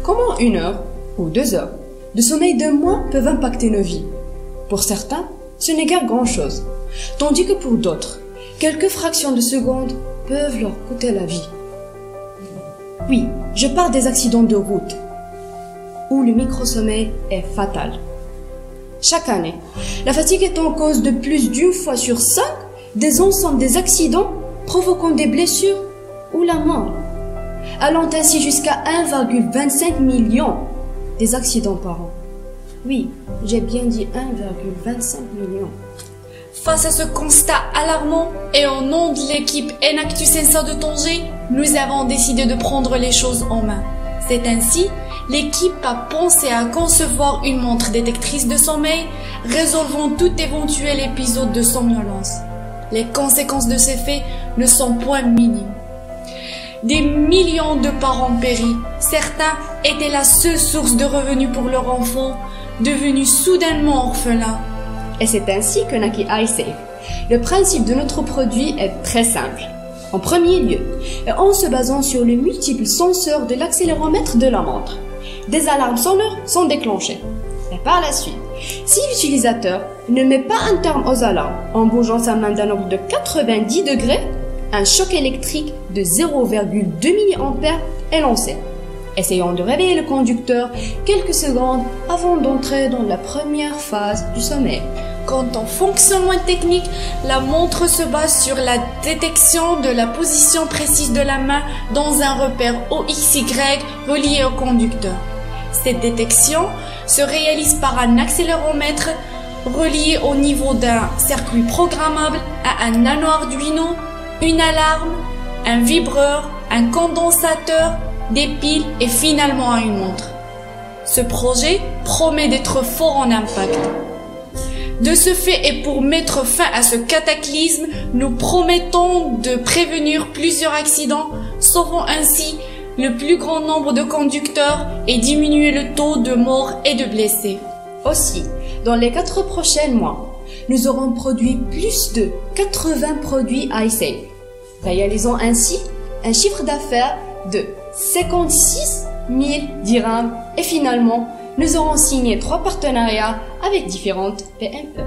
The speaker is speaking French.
comment 1 heure ou 2 heures de sommeil de moins peuvent impacter nos vies. Pour certains, ce n'est guère grand-chose, tandis que pour d'autres, quelques fractions de secondes peuvent leur coûter la vie. Oui, je parle des accidents de route, où le microsommeil est fatal. Chaque année, la fatigue est en cause de plus d'une fois sur 5 des ensembles des accidents provoquant des blessures ou la mort, allant ainsi jusqu'à 1,25 million des accidents par an. Oui, j'ai bien dit 1,25 million. Face à ce constat alarmant et au nom de l'équipe Enactus Sensa de Tanger, nous avons décidé de prendre les choses en main. C'est ainsi, l'équipe a pensé à concevoir une montre détectrice de sommeil, résolvant tout éventuel épisode de somnolence. Les conséquences de ces faits ne sont point minimes. Des millions de parents péris, certains étaient la seule source de revenus pour leur enfant, devenus soudainement orphelins. Et c'est ainsi que naquit iSafe. Le principe de notre produit est très simple. En premier lieu, et en se basant sur les multiples senseurs de l'accéléromètre de la montre, des alarmes sonores sont déclenchées. Et par la suite, si l'utilisateur ne met pas un terme aux alarmes en bougeant sa main d'un angle de 90 degrés, un choc électrique de 0,2 mA est lancé, essayant de réveiller le conducteur quelques secondes avant d'entrer dans la première phase du sommeil. Quant au fonctionnement technique, la montre se base sur la détection de la position précise de la main dans un repère OXY relié au conducteur. Cette détection se réalise par un accéléromètre relié au niveau d'un circuit programmable à un nano Arduino, une alarme, un vibreur, un condensateur, des piles et finalement à une montre. Ce projet promet d'être fort en impact. De ce fait et pour mettre fin à ce cataclysme, nous promettons de prévenir plusieurs accidents, sauvant ainsi le plus grand nombre de conducteurs et diminuer le taux de morts et de blessés. Aussi, dans les 4 prochains mois, nous aurons produit plus de 80 produits iSafe, réalisant ainsi un chiffre d'affaires de 56 000 dirhams et finalement, nous aurons signé 3 partenariats avec différentes PME.